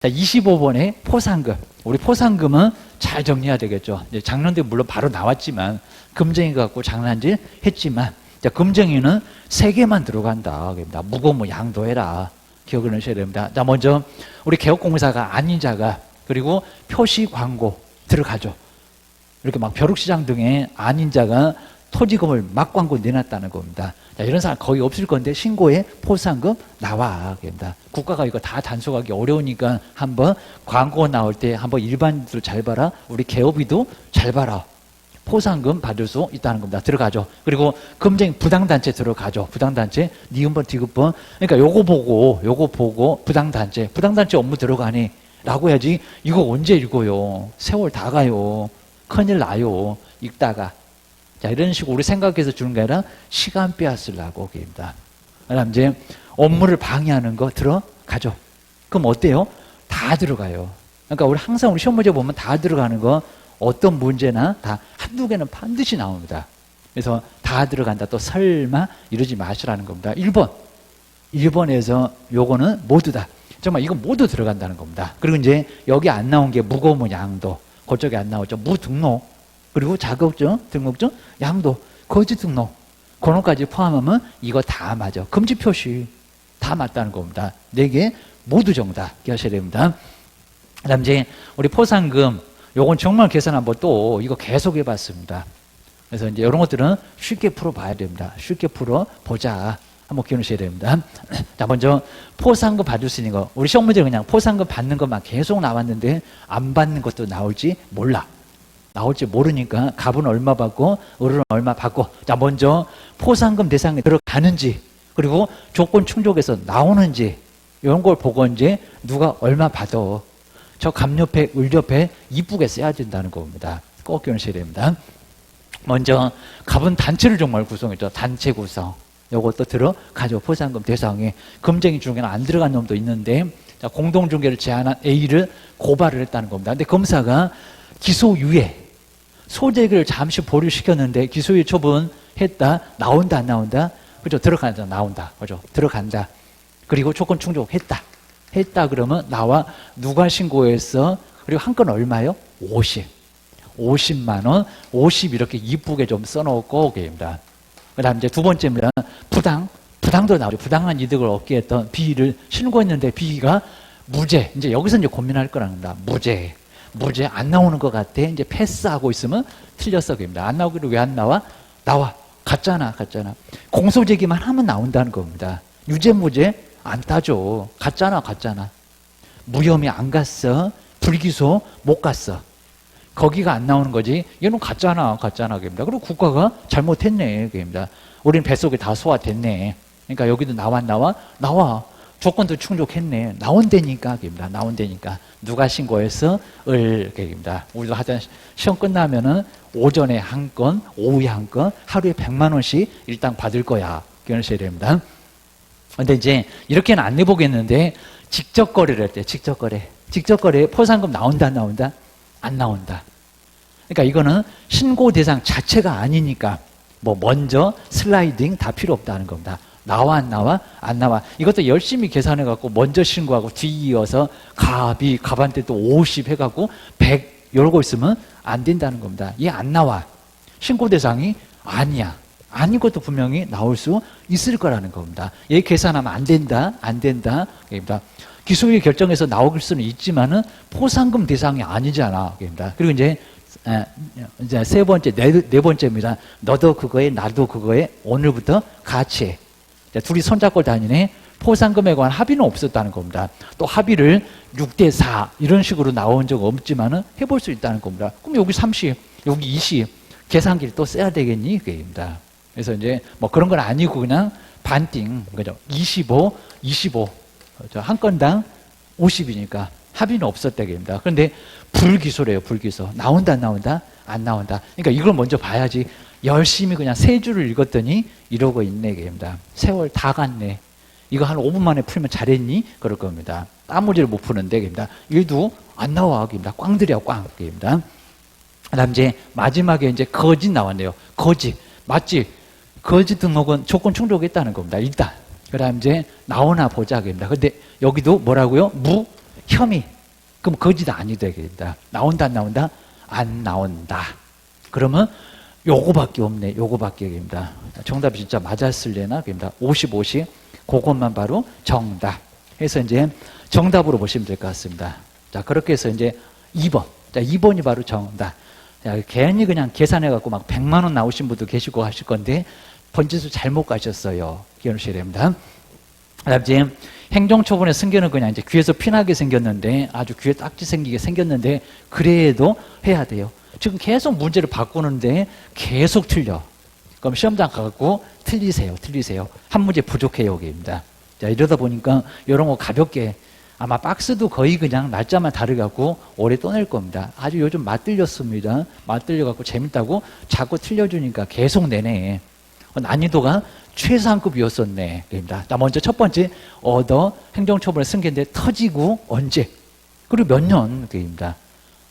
자, 25번에 포상금. 우리 포상금은 잘 정리해야 되겠죠. 이제 작년도 물론 바로 나왔지만, 금쟁이 갖고 장난질 했지만, 자, 금쟁이는 3개만 들어간다. 무거우면 양도해라. 기억을 하셔야 됩니다. 자, 먼저, 우리 개업공사가 아닌 자가, 그리고 표시 광고 들어가죠. 이렇게 막 벼룩시장 등에 아닌 자가 토지금을 막 광고 내놨다는 겁니다. 자, 이런 사람 거의 없을 건데 신고에 포상금 나와. 국가가 이거 다 단속하기 어려우니까 한번 광고 나올 때 한번 일반인들 잘 봐라. 우리 개업이도 잘 봐라. 포상금 받을 수 있다는 겁니다. 들어가죠. 그리고 금쟁이 부당단체 들어가죠. 부당단체, 니은번, 디귿번. 그러니까 요거 보고 부당단체 업무 들어가니? 라고 해야지. 이거 언제 읽어요? 세월 다 가요. 큰일 나요. 읽다가. 자, 이런 식으로 우리 생각해서 주는 게 아니라 시간 빼앗으려고 겁니다. 그다음 이제 업무를 방해하는 거 들어가죠. 그럼 어때요? 다 들어가요. 그러니까 우리 항상 우리 시험 문제 보면 다 들어가는 거 어떤 문제나 다 한두 개는 반드시 나옵니다. 그래서 다 들어간다. 또 설마 이러지 마시라는 겁니다. 1번에서 요거는 모두 다. 정말 이건 모두 들어간다는 겁니다. 그리고 이제 여기 안 나온 게 무거우면 양도. 그쪽에 안 나오죠. 무등록. 그리고 자격증, 등록증, 양도, 거짓 등록. 그런까지 포함하면 이거 다 맞아. 금지 표시 다 맞다는 겁니다. 4개 모두 정답 기하셔야 됩니다. 그 다음 이제 우리 포상금, 요건 정말 계산 한번 또 이거 계속 해봤습니다. 그래서 이제 이런 것들은 쉽게 풀어봐야 됩니다. 쉽게 풀어보자. 한번 기억하셔야 됩니다. 자, 먼저 포상금 받을 수 있는 거. 우리 시험 문제는 그냥 포상금 받는 것만 계속 나왔는데 안 받는 것도 나올지 몰라. 나올지 모르니까 갑은 얼마 받고 을은 얼마 받고. 자, 먼저 포상금 대상에 들어가는지 그리고 조건 충족해서 나오는지 이런 걸 보고 이제 누가 얼마 받아. 저 갑 옆에 을 옆에 이쁘게 써야 된다는 겁니다. 꼭 기억하셔야 됩니다. 먼저 갑은 단체를 정말 구성했죠. 단체 구성. 요것도 들어가죠. 포상금 대상에. 금쟁이 중에는 안 들어간 놈도 있는데, 자, 공동중개를 제안한 A를 고발을 했다는 겁니다. 근데 검사가 기소유예, 소재기를 잠시 보류시켰는데 기소유예 처분했다. 나온다, 안 나온다? 그죠? 들어간다, 나온다. 그죠? 들어간다. 그리고 조건 충족했다. 했다 그러면 나와. 누가 신고했어? 그리고 한 건 얼마요? 50. 50만 원, 50 이렇게 이쁘게 좀 써놓고 계십니다. 그 다음 이제 두 번째입니다. 부당도 나오죠. 부당한 이득을 얻게 했던 B를 신고했는데 B가 무죄. 이제 여기서 이제 고민할 거라는 겁니다. 무죄 안 나오는 것 같아. 이제 패스하고 있으면 틀렸어. 그럽니다. 안 나오기로 왜 안 나와? 나와. 갔잖아. 공소제기만 하면 나온다는 겁니다. 유죄, 무죄 안 따져. 갔잖아. 무혐의 안 갔어. 불기소 못 갔어. 거기가 안 나오는 거지. 얘는 갔잖아. 그럽니다. 그리고 국가가 잘못했네. 그럽니다. 우리는 뱃속에 다 소화됐네. 그러니까 여기도 나와. 조건도 충족했네. 나온다니까. 그럽니다. 나온다니까. 누가 신고해서 을. 그럽니다. 우리도 하여튼 시험 끝나면은 오전에 한 건, 오후에 한 건, 하루에 100만 원씩 일당 받을 거야. 기억하셔야 됩니다. 근데 이제 이렇게는 안 내보겠는데 직접 거래를 할 때, 직접 거래 포상금 나온다, 안 나온다? 안 나온다. 그러니까 이거는 신고 대상 자체가 아니니까 뭐 먼저 슬라이딩 다 필요 없다는 겁니다. 나와, 안 나와? 안 나와. 이것도 열심히 계산해 갖고 먼저 신고하고 뒤이어서 갑한테 또 50 해갖고 100 열고 있으면 안 된다는 겁니다. 얘 안 나와. 신고 대상이 아니야. 아닌 것도 분명히 나올 수 있을 거라는 겁니다. 얘 계산하면 안 된다. 그러니까 기소유예 결정해서 나올 수는 있지만은 포상금 대상이 아니잖아. 그러니까. 그리고 이제 세 번째, 네 번째입니다. 너도 그거에, 나도 그거에, 오늘부터 같이 해. 둘이 손잡고 다니네. 포상금에 관한 합의는 없었다는 겁니다. 또 합의를 6대4 이런 식으로 나온 적 없지만은 해볼 수 있다는 겁니다. 그럼 여기 30, 여기 20 계산기를 또 써야 되겠니? 그입니다. 그래서 이제 뭐 그런 건 아니고 그냥 반띵, 그죠? 25. 한 건당 50이니까 합의는 없었다 그입니다. 그런데 불기소래요. 불기소. 나온다, 안 나온다? 안 나온다. 그러니까 이걸 먼저 봐야지. 열심히 그냥 세 줄을 읽었더니 이러고 있네 그입니다. 세월 다 갔네. 이거 한 5분 만에 풀면 잘했니? 그럴 겁니다. 딴 문제를 못 푸는데 그입니다. 일도 안 나와 그입니다. 꽝들이야 꽝 그입니다. 그다음 이제 마지막에 이제 거짓 나왔네요. 거짓 맞지? 거짓 등록은 조건 충족했다는 겁니다. 일단. 그다음 이제 나오나 보자 그입니다. 근데 여기도 뭐라고요? 혐의. 그럼 거짓 아니 되겠다. 나온다, 안 나온다? 안 나온다. 그러면 요거밖에 없네. 요거밖에 됩니다. 정답이 진짜 맞았을래나? 그럽니다. 50, 50. 그것만 바로 정답. 해서 이제 정답으로 보시면 될 것 같습니다. 자, 그렇게 해서 이제 2번. 자, 2번이 바로 정답. 자, 괜히 그냥 계산해갖고 막 100만 원 나오신 분도 계시고 하실 건데, 번지수 잘못 가셨어요. 기억하셔야 됩니다. 그 다음 이제 행정처분의 승계는 그냥 이제 귀에서 피나게 생겼는데, 아주 귀에 딱지 생기게 생겼는데, 그래도 해야 돼요. 지금 계속 문제를 바꾸는데 계속 틀려. 그럼 시험장 가갖고 틀리세요. 한 문제 부족해요. 여기입니다. 자, 이러다 보니까 이런 거 가볍게 아마 박스도 거의 그냥 날짜만 다르갖고 올해 또 낼 겁니다. 아주 요즘 맞들렸습니다. 맞들려갖고 재밌다고 자꾸 틀려주니까 계속 내네. 난이도가 최상급이었었네. 그럽니다. 자, 먼저 첫 번째, 얻어 행정처분의 승계인데 터지고 언제? 그리고 몇 년? 그입니다.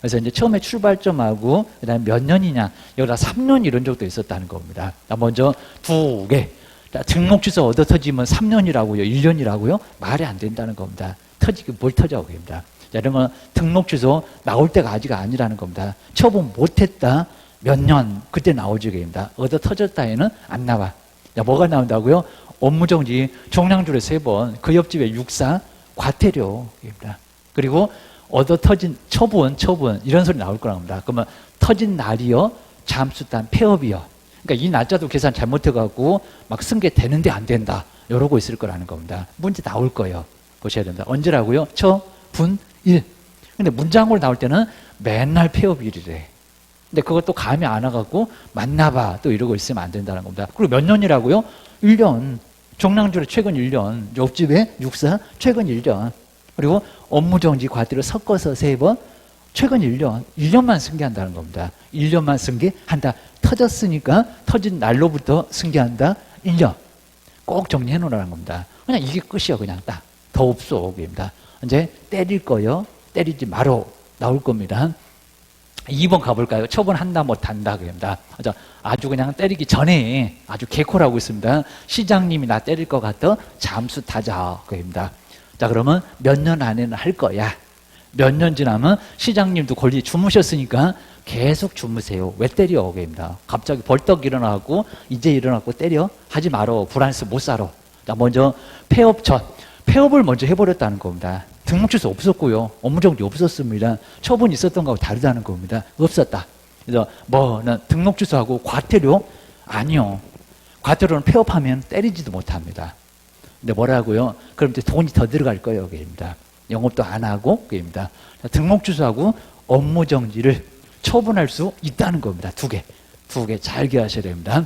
그래서 이제 처음에 출발점하고 그 다음에 몇 년이냐, 여기다 3년 이런 적도 있었다는 겁니다. 자, 먼저 두 개. 자, 등록 취소 얻어 터지면 3년이라고요? 1년이라고요? 말이 안 된다는 겁니다. 터지기 뭘 터져? 그럽니다. 자, 이러면 등록 취소 나올 때가 아직 아니라는 겁니다. 처분 못했다. 몇 년, 그때 나오지. 그럽니다. 얻어 터졌다에는 안 나와. 자, 뭐가 나온다고요? 업무정지, 종량줄에 3번, 그 옆집에 육사, 과태료. 그럽니다. 그리고 얻어 터진 처분, 이런 소리 나올 거란 겁니다. 그러면 터진 날이요, 잠수단, 폐업이요. 그러니까 이 날짜도 계산 잘못해갖고 막 승계되는데 안 된다. 이러고 있을 거라는 겁니다. 문제 나올 거예요. 보셔야 된다. 언제라고요? 분, 일. 근데 문장으로 나올 때는 맨날 폐업일이래. 근데 그것도 감이 안 와갖고 맞나봐. 또 이러고 있으면 안 된다는 겁니다. 그리고 몇 년이라고요? 1년. 종량줄에 최근 1년. 옆집에 육사, 최근 1년. 그리고 업무정지 과태료 섞어서 3번, 최근 1년, 1년만 승계한다는 겁니다. 1년만 승계한다. 터졌으니까 터진 날로부터 승계한다. 1년. 꼭 정리해 놓으라는 겁니다. 그냥 이게 끝이야. 그냥 딱. 더 없어. 그입니다. 이제 때릴 거요. 때리지 마로 나올 겁니다. 2번 가볼까요? 처분한다 못한다. 그입니다. 아주 그냥 때리기 전에 아주 개코라고 있습니다. 시장님이 나 때릴 것 같아 잠수 타자. 그입니다. 자, 그러면 몇 년 안에는 할 거야. 몇 년 지나면 시장님도 권리 주무셨으니까 계속 주무세요. 왜 때려? 그입니다. 갑자기 벌떡 일어나고 이제 일어나고 때려? 하지 말어. 불안해서 못 살아. 자, 먼저 폐업 전. 폐업을 먼저 해버렸다는 겁니다. 등록 취소 없었고요. 업무정지 없었습니다. 처분이 있었던 거하고 다르다는 겁니다. 없었다. 그래서 뭐는 등록 취소하고 과태료? 아니요. 과태료는 폐업하면 때리지도 못합니다. 근데 뭐라고요? 그럼 이제 돈이 더 들어갈 거예요. 그입니다. 영업도 안 하고, 그입니다. 등록 취소하고 업무정지를 처분할 수 있다는 겁니다. 두 개 잘 기억하셔야 됩니다.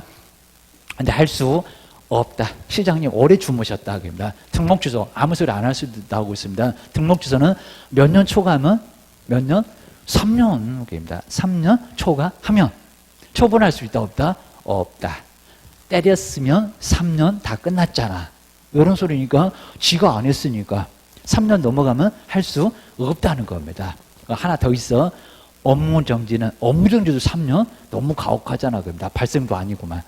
근데 할 수 없다. 시장님 오래 주무셨다. 그입니다. 등록 취소 아무 소리 안 할 수도 나오고 있습니다. 등록 취소는 몇 년 초과하면 몇 년? 3년. 그입니다. 3년 초과하면 처분할 수 있다 없다? 없다. 때렸으면 3년 다 끝났잖아. 이런 소리니까 지가 안 했으니까 3년 넘어가면 할 수 없다는 겁니다. 하나 더 있어. 업무정지는, 업무정지도 3년? 너무 가혹하잖아. 그럽니다. 발생도 아니구만.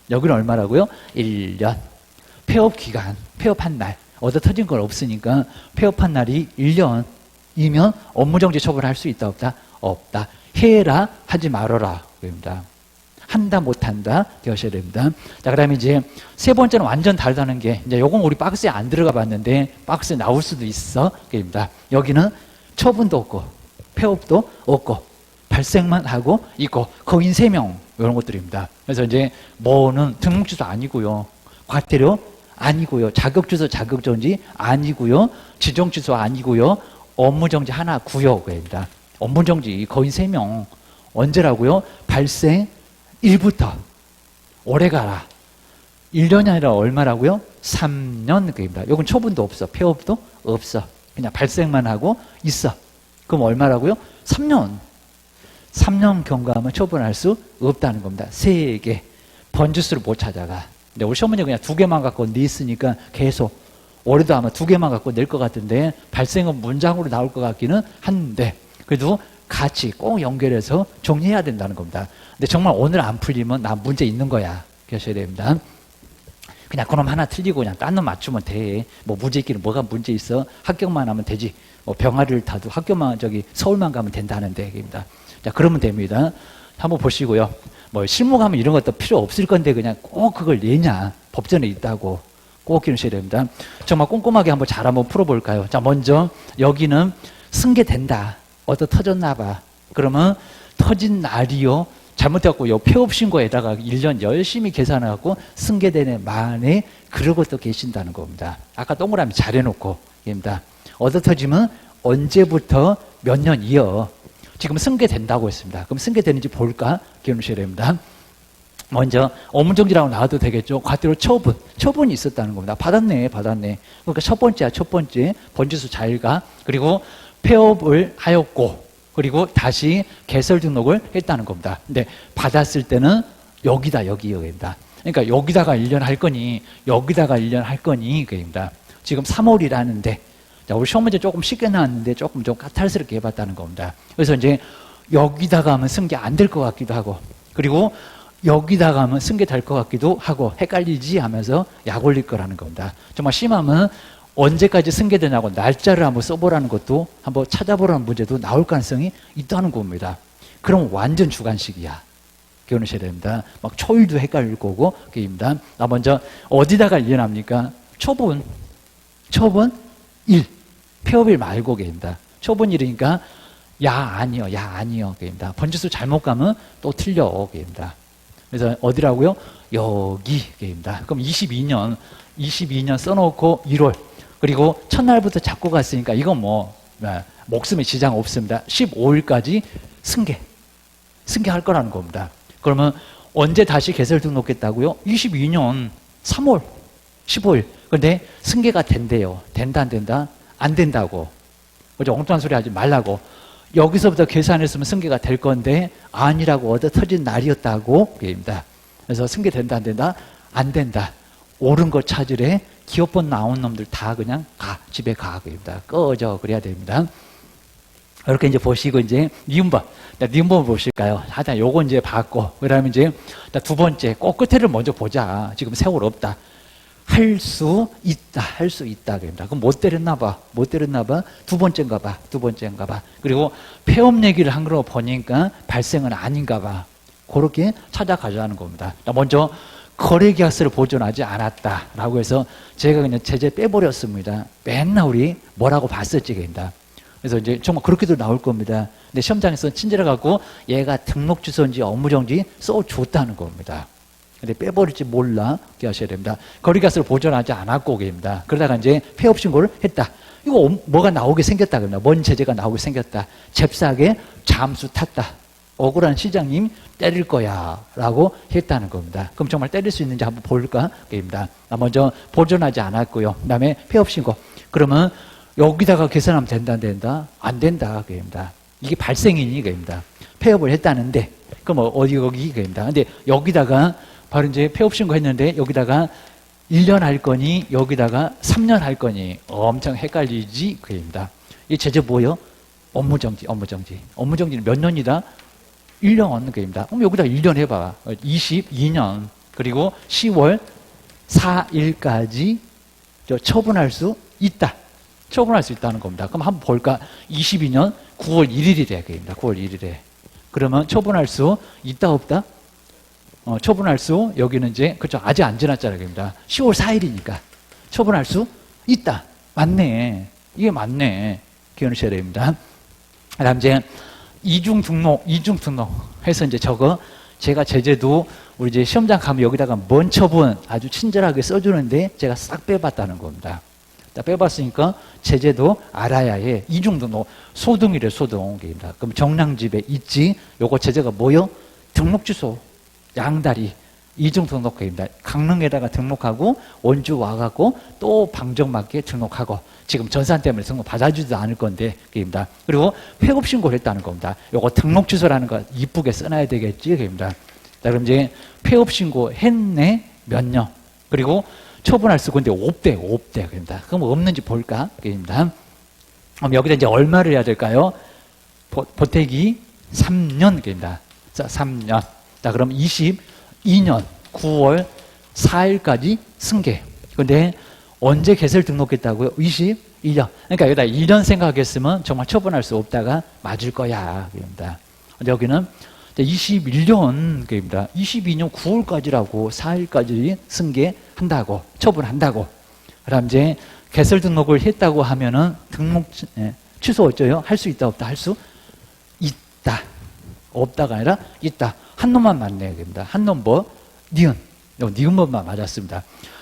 여기는 얼마라고요? 1년. 폐업기간, 폐업한 날. 얻어 터진 건 없으니까 폐업한 날이 1년이면 업무정지 처분할 수 있다 없다? 없다. 해라, 하지 말아라. 그럽니다. 한다 못한다 되셔야 됩니다. 자, 그다음에 이제 세 번째는 완전 다르다는 게, 이제 요건 우리 박스에 안 들어가 봤는데 박스에 나올 수도 있어. 그입니다. 여기는 처분도 없고 폐업도 없고 발생만 하고 있고 거인 3명 이런 것들입니다. 그래서 이제 뭐는 등록 취소 아니고요, 과태료 아니고요, 자격 취소 자격정지 아니고요, 지정 취소 아니고요, 업무정지 하나 구역입니다. 업무정지 거인 3명 언제라고요? 발생 1부터 오래 가라. 1년이 아니라 얼마라고요? 3년. 그입니다. 이건 처분도 없어. 폐업도 없어. 그냥 발생만 하고 있어. 그럼 얼마라고요? 3년. 3년 경과하면 처분할 수 없다는 겁니다. 3개. 번지수를 못 찾아가. 근데 우리 시어머니 그냥 2개만 갖고 냈으니까 계속 올해도 아마 2개만 갖고 낼 것 같은데 발생은 문장으로 나올 것 같기는 한데 그래도 같이 꼭 연결해서 정리해야 된다는 겁니다. 근데 정말 오늘 안 풀리면 나 문제 있는 거야. 그러셔야 됩니다. 그냥 그놈 하나 틀리고 그냥 딴 놈 맞추면 돼. 뭐 무제끼리 뭐가 문제 있어? 합격만 하면 되지. 뭐 병아리를 타도 학교만 서울만 가면 된다는데 얘기입니다. 자, 그러면 됩니다. 한번 보시고요. 뭐 실무 가면 이런 것도 필요 없을 건데 그냥 꼭 그걸 내냐? 법전에 있다고 꼭 기억하셔야 됩니다. 정말 꼼꼼하게 한번 풀어볼까요? 자, 먼저 여기는 승계된다. 어디 터졌나 봐. 그러면 터진 날이요. 잘못해갖고 요 폐업신고에다가 1년 열심히 계산하고 승계되는 만에 그러고 또 계신다는 겁니다. 아까 동그라미 잘 해놓고 입니다. 어디 터지면 언제부터 몇 년 이어. 지금 승계된다고 했습니다. 그럼 승계되는지 볼까? 기억하셔야 됩니다. 먼저 업무정지라고 나와도 되겠죠. 과태료 처분이 있었다는 겁니다. 받았네. 그러니까 첫 번째 번지수 자일가, 그리고 폐업을 하였고, 그리고 다시 개설 등록을 했다는 겁니다. 근데 받았을 때는 여기입니다. 그러니까 여기다가 1년 할 거니, 여기다가 1년 할 거니, 그입니다. 지금 3월이라는데, 우리 시험 문제 조금 쉽게 나왔는데 조금 좀 까탈스럽게 해봤다는 겁니다. 그래서 이제 여기다가 하면 승계 안 될 것 같기도 하고, 그리고 여기다가 하면 승계 될 것 같기도 하고, 헷갈리지 하면서 약 올릴 거라는 겁니다. 정말 심하면 언제까지 승계되냐고 날짜를 한번 써보라는 것도, 한번 찾아보라는 문제도 나올 가능성이 있다는 겁니다. 그럼 완전 주관식이야. 기억하셔야 됩니다. 막 초일도 헷갈릴 거고, 그입니다. 먼저 어디다가 1년 합니까? 초분 1. 폐업일 말고, 그입니다. 초분 1이니까 아니요, 그입니다. 번지수 잘못 가면 또 틀려, 그입니다. 그래서 어디라고요? 여기, 그입니다. 그럼 22년 써놓고 1월. 그리고 첫날부터 잡고 갔으니까 이건 목숨에 지장 없습니다. 15일까지 승계할 거라는 겁니다. 그러면 언제 다시 개설 등록했다고요? 22년 3월 15일. 그런데 승계가 된대요. 된다, 안 된다? 안 된다고. 그죠? 엉뚱한 소리 하지 말라고. 여기서부터 계산했으면 승계가 될 건데 아니라고 얻어 터진 날이었다고 얘기입니다. 그래서 승계된다, 안 된다? 안 된다. 옳은 거 찾으래. 기업번 나온 놈들 다 그냥 집에 가. 그럽니다. 꺼져. 그래야 됩니다. 이렇게 이제 보시고, 이제 니은법 보실까요? 하여튼 요거 이제 봤고, 그 다음에 이제 두 번째, 꼭 끝에를 먼저 보자. 지금 세월 없다. 할 수 있다. 그럽니다. 그럼 못 때렸나 봐. 두 번째인가 봐. 그리고 폐업 얘기를 한 거 보니까 발생은 아닌가 봐. 그렇게 찾아가자는 겁니다. 먼저 거래계약서를 보존하지 않았다라고 해서 제가 그냥 제재 빼버렸습니다. 맨날 우리 뭐라고 봤었지, 그입니다. 그래서 이제 정말 그렇게도 나올 겁니다. 근데 시험장에서 친절해갖고 얘가 등록 주소인지 업무정지 써줬다는 겁니다. 근데 빼버릴지 몰라. 기억하셔야 됩니다. 거래계약서를 보존하지 않았고, 그입니다. 그러다가 이제 폐업 신고를 했다. 이거 뭐가 나오게 생겼다, 그럽니다. 뭔 제재가 나오게 생겼다. 잽싸게 잠수 탔다. 억울한 시장님 때릴 거야 라고 했다는 겁니다. 그럼 정말 때릴 수 있는지 한번 볼까? 그입니다. 먼저 보존하지 않았고요. 그 다음에 폐업 신고. 그러면 여기다가 계산하면 된다, 안 된다? 안 된다. 그입니다. 이게 발생이니, 그입니다. 폐업을 했다는데, 그럼 여기, 그입니다. 근데 여기다가 바로 이제 폐업 신고 했는데 여기다가 1년 할 거니, 여기다가 3년 할 거니, 엄청 헷갈리지? 그입니다. 이 제재 뭐요? 업무정지. 업무정지는 몇 년이다? 1년, 그입니다. 그럼 여기다 1년 해봐. 22년. 그리고 10월 4일까지 처분할 수 있다. 처분할 수 있다는 겁니다. 그럼 한번 볼까? 22년 9월 1일이래. 그입니다. 9월 1일에. 그러면 처분할 수 있다, 없다? 처분할 수, 여기는 이제, 그렇죠. 아직 안 지났잖아요. 그입니다. 10월 4일이니까. 처분할 수 있다. 맞네. 이게 맞네. 기억하셔야 됩니다. 그 다음 이제, 이중 등록 해서 이제 제가 제재도 우리 이제 시험장 가면 여기다가 뭔 처분 아주 친절하게 써주는데 제가 싹 빼봤다는 겁니다. 빼봤으니까 제재도 알아야 해. 이중 등록. 소등이래, 소등입니다. 그럼 정량집에 있지. 요거 제재가 뭐요? 등록 주소. 양다리. 이중 등록입니다. 강릉에다가 등록하고 원주 와갖고 또 방정맞게 등록하고 지금 전산 때문에 등록 받아주지도 않을 건데 그입니다. 그리고 폐업 신고를 했다는 겁니다. 요거 등록 주소라는 거 이쁘게 써놔야 되겠지 그입니다. 자, 그럼 이제 폐업 신고 했네 몇 년. 그리고 처분할 수 근데 5대 그입니다. 그럼 없는지 볼까 그입니다. 그럼 여기다 이제 얼마를 해야 될까요? 보태기 3년 그입니다. 자, 3년. 자, 그럼 22년 9월 4일까지 승계. 근데 언제 개설 등록했다고요? 21년. 그러니까 여기다 2년 생각했으면 정말 처분할 수 없다가 맞을 거야. 그럽니다. 여기는 21년, 그럽니다. 22년 9월까지라고 4일까지 승계한다고, 처분한다고. 그럼 이제 개설 등록을 했다고 하면은 등록, 취소 어쩌요? 할 수 있다, 없다? 할 수 있다. 없다가 아니라 있다. 한 놈만 맞네요. 그럽니다. 한 놈 뭐? 니은. 니은법만 맞았습니다.